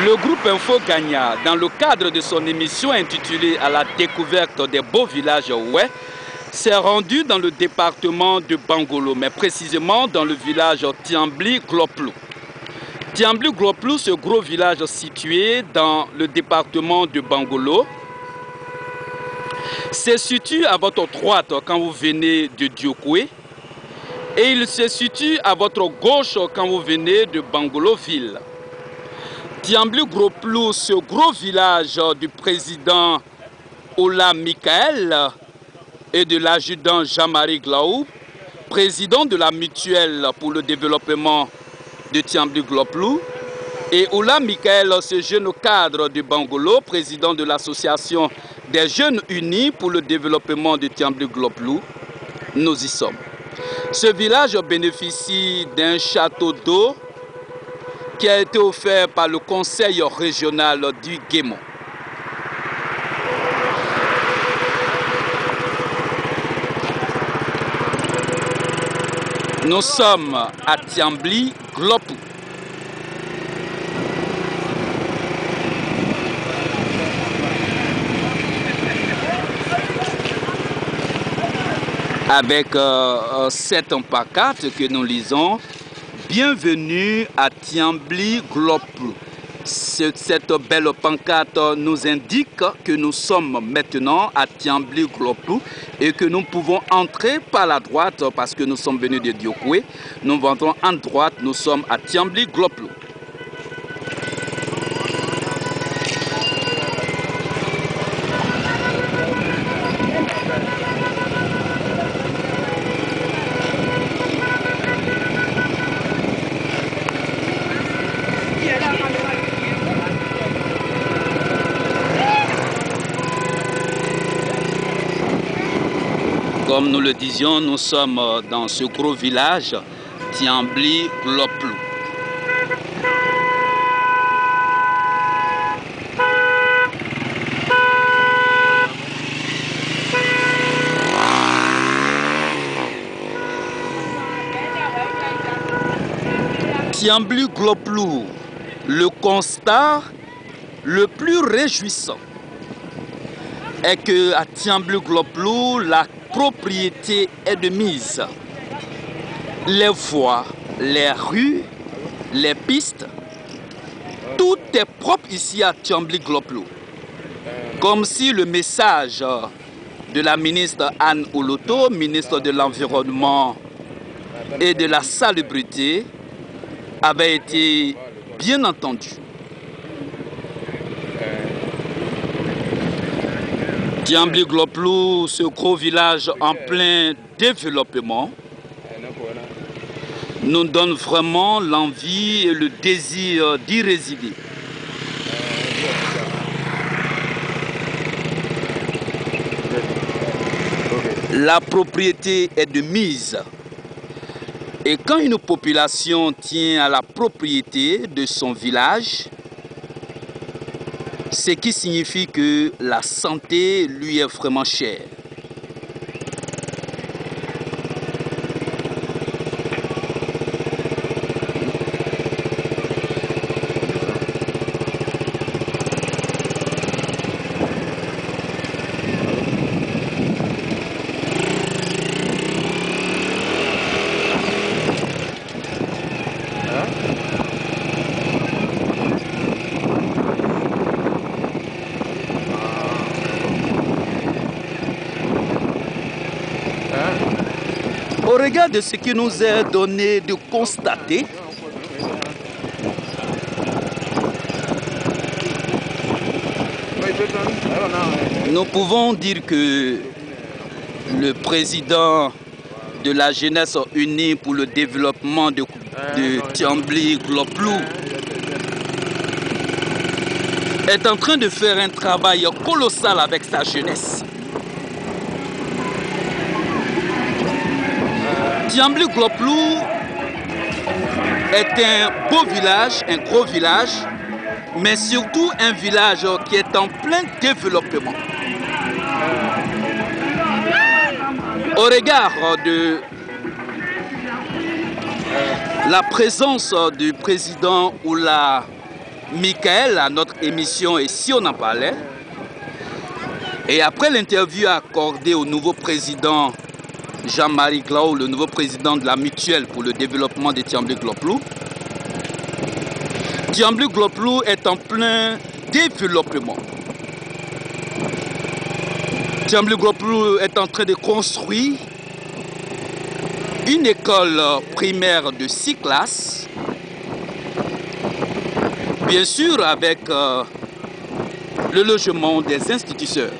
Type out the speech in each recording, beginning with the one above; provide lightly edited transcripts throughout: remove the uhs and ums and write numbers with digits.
Le groupe Info Gagna, dans le cadre de son émission intitulée « À la découverte des beaux villages Oué », s'est rendu dans le département de Bangolo, mais précisément dans le village Tiambli-Gloplou. Tiambli-Gloplou, ce gros village situé dans le département de Bangolo, se situe à votre droite quand vous venez de Diokoué et il se situe à votre gauche quand vous venez de Bangolo-Ville. Tiambli-Gloplou, ce gros village du président Ola Mikael et de l'adjudant Jean-Marie Glaou, président de la mutuelle pour le développement de Tiambli-Gloplou, et Ola Mikael, ce jeune cadre de Bangolo, président de l'association des jeunes unis pour le développement de Tiambli-Gloplou, nous y sommes. Ce village bénéficie d'un château d'eau qui a été offert par le conseil régional du Guémon. Nous sommes à Tiambli-Gloplou. Avec cette pancarte que nous lisons, bienvenue à Tiambli-Gloplou. Cette belle pancarte nous indique que nous sommes maintenant à Tiambli-Gloplou et que nous pouvons entrer par la droite parce que nous sommes venus de Diokoué. Nous entrons en droite, nous sommes à Tiambli-Gloplou. Comme nous le disions, nous sommes dans ce gros village, Tiambli-Gloplou. Tiambli-Gloplou, le constat le plus réjouissant est que à Tiambli-Gloplou, la propriété est de mise. Les voies, les rues, les pistes, tout est propre ici à Tiambli-Gloplou. Comme si le message de la ministre Anne Oloto, ministre de l'Environnement et de la Salubrité, avait été bien entendu. Tiambli-Gloplou, ce gros village en plein développement, nous donne vraiment l'envie et le désir d'y résider. La propriété est de mise. Et quand une population tient à la propriété de son village, ce qui signifie que la santé lui est vraiment chère. Au regard de ce qui nous est donné de constater, nous pouvons dire que le président de la jeunesse unie pour le développement de Tiambli-Gloplou est en train de faire un travail colossal avec sa jeunesse. Tiambli-Gloplou est un beau village, un gros village, mais surtout un village qui est en plein développement. Au regard de la présence du président Ola Michael à notre émission Et si on en parlait. Et après l'interview accordée au nouveau président Jean-Marie Glaou, le nouveau président de la mutuelle pour le développement de Tiamblé-Gloplou, Tiamblé-Gloplou est en plein développement. Tiamblé-Gloplou est en train de construire une école primaire de 6 classes, bien sûr avec le logement des instituteurs.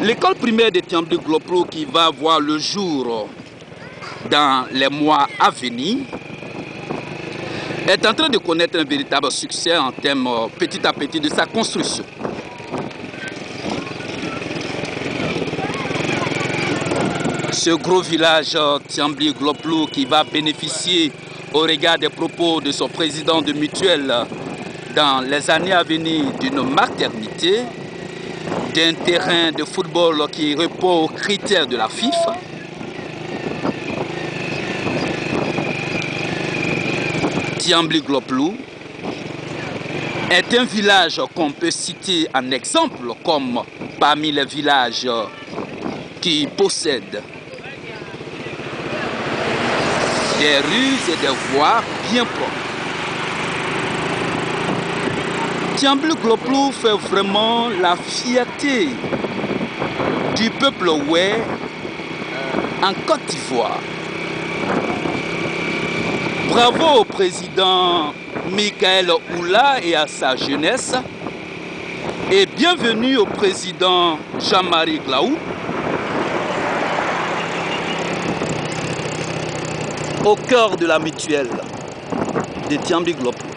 L'école primaire de Tiamblé-Gloplou qui va voir le jour dans les mois à venir est en train de connaître un véritable succès en termes petit à petit de sa construction. Ce gros village Tiamblé-Gloplou qui va bénéficier au regard des propos de son président de mutuelle dans les années à venir d'une maternité, d'un terrain de football qui répond aux critères de la FIFA, Tiamblé-Gloplou est un village qu'on peut citer en exemple comme parmi les villages qui possèdent des rues et des voies bien propres. Tiamblé-Gloplou fait vraiment la fierté du peuple oué en Côte d'Ivoire. Bravo au président Michael Oula et à sa jeunesse, et bienvenue au président Jean-Marie Glaou, au cœur de la mutuelle de Tiamblé-Gloplou.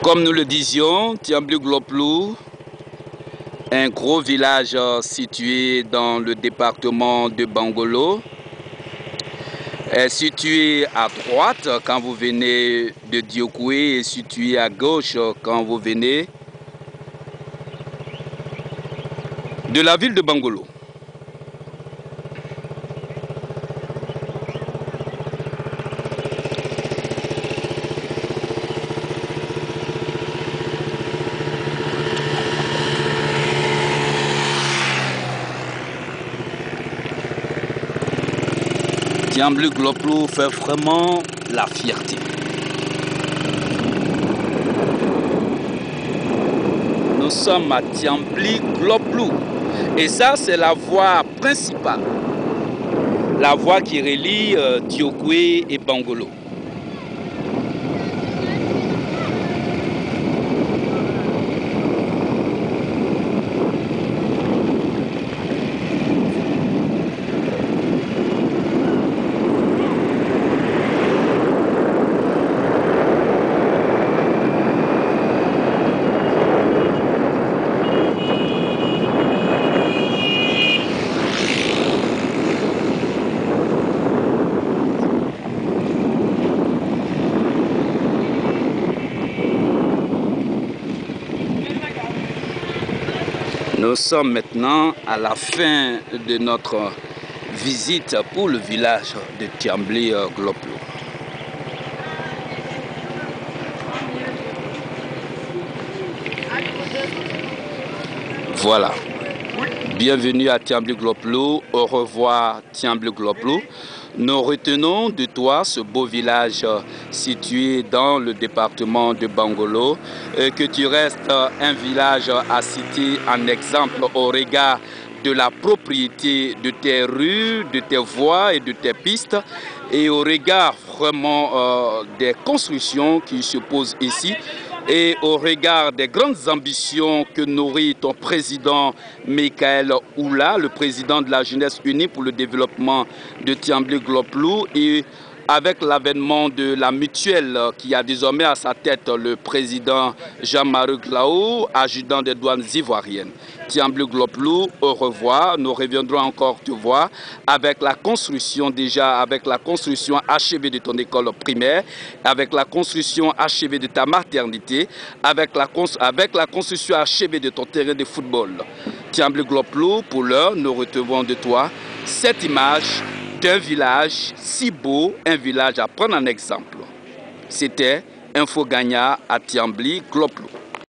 Comme nous le disions, Tiamblé-Gloplou, un gros village situé dans le département de Bangolo, est situé à droite quand vous venez de Diokoué et situé à gauche quand vous venez de la ville de Bangolo. Tiamblé-Gloplou fait vraiment la fierté. Nous sommes à Tiamblé-Gloplou et ça c'est la voie principale, la voie qui relie Diokoué et Bangolo. Nous sommes maintenant à la fin de notre visite pour le village de Tiamblé-Gloplou. Voilà. Bienvenue à Tiamblé-Gloplou. Au revoir Tiamblé-Gloplou. Nous retenons de toi ce beau village situé dans le département de Bangolo, que tu restes un village à citer en exemple au regard de la propriété de tes rues, de tes voies et de tes pistes, et au regard vraiment des constructions qui se posent ici, et au regard des grandes ambitions que nourrit ton président Michael Oula, le président de la Jeunesse Unie pour le développement de Tiamblé-Gloplou, et avec l'avènement de la mutuelle qui a désormais à sa tête le président Jean-Marie Glaou, adjudant des douanes ivoiriennes. Tiamblé-Gloplou, au revoir. Nous reviendrons encore te voir avec la construction achevée de ton école primaire, avec la construction achevée de ta maternité, avec la construction achevée de ton terrain de football. Tiambly-Gloplo, pour l'heure, nous retrouvons de toi cette image d'un village si beau, un village à prendre en exemple. C'était Info Gagna à Tiambly-Gloplo.